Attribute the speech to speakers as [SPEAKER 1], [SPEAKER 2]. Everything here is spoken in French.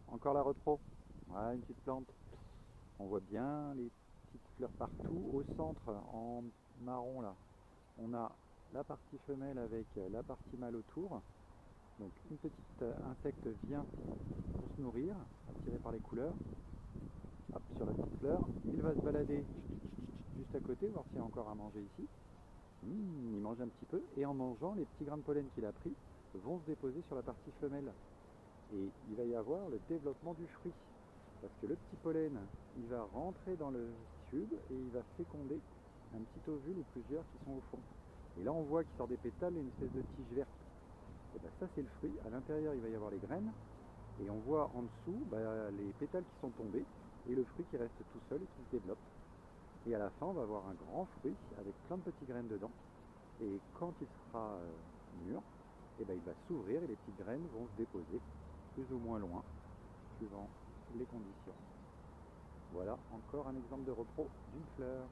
[SPEAKER 1] Encore la repro. Voilà une petite plante. On voit bien les petites fleurs partout. Au centre, en marron là, on a la partie femelle avec la partie mâle autour. Donc une petite insecte vient pour se nourrir, attiré par les couleurs. Hop, sur la petite fleur. Il va se balader juste à côté, voir s'il y a encore à manger ici. Il mange un petit peu. Et en mangeant, les petits grains de pollen qu'il a pris vont se déposer sur la partie femelle. Et il va y avoir le développement du fruit. Parce que le petit pollen, il va rentrer dans le tube et il va féconder un petit ovule ou plusieurs qui sont au fond. Et là on voit qu'il sort des pétales et une espèce de tige verte. Et bien ça c'est le fruit. À l'intérieur il va y avoir les graines. Et on voit en dessous les pétales qui sont tombés et le fruit qui reste tout seul et qui se développe. Et à la fin on va avoir un grand fruit avec plein de petites graines dedans. Et quand il sera mûr, et ben il va s'ouvrir et les petites graines vont se déposer plus ou moins loin, suivant les conditions. Voilà encore un exemple de repro d'une fleur.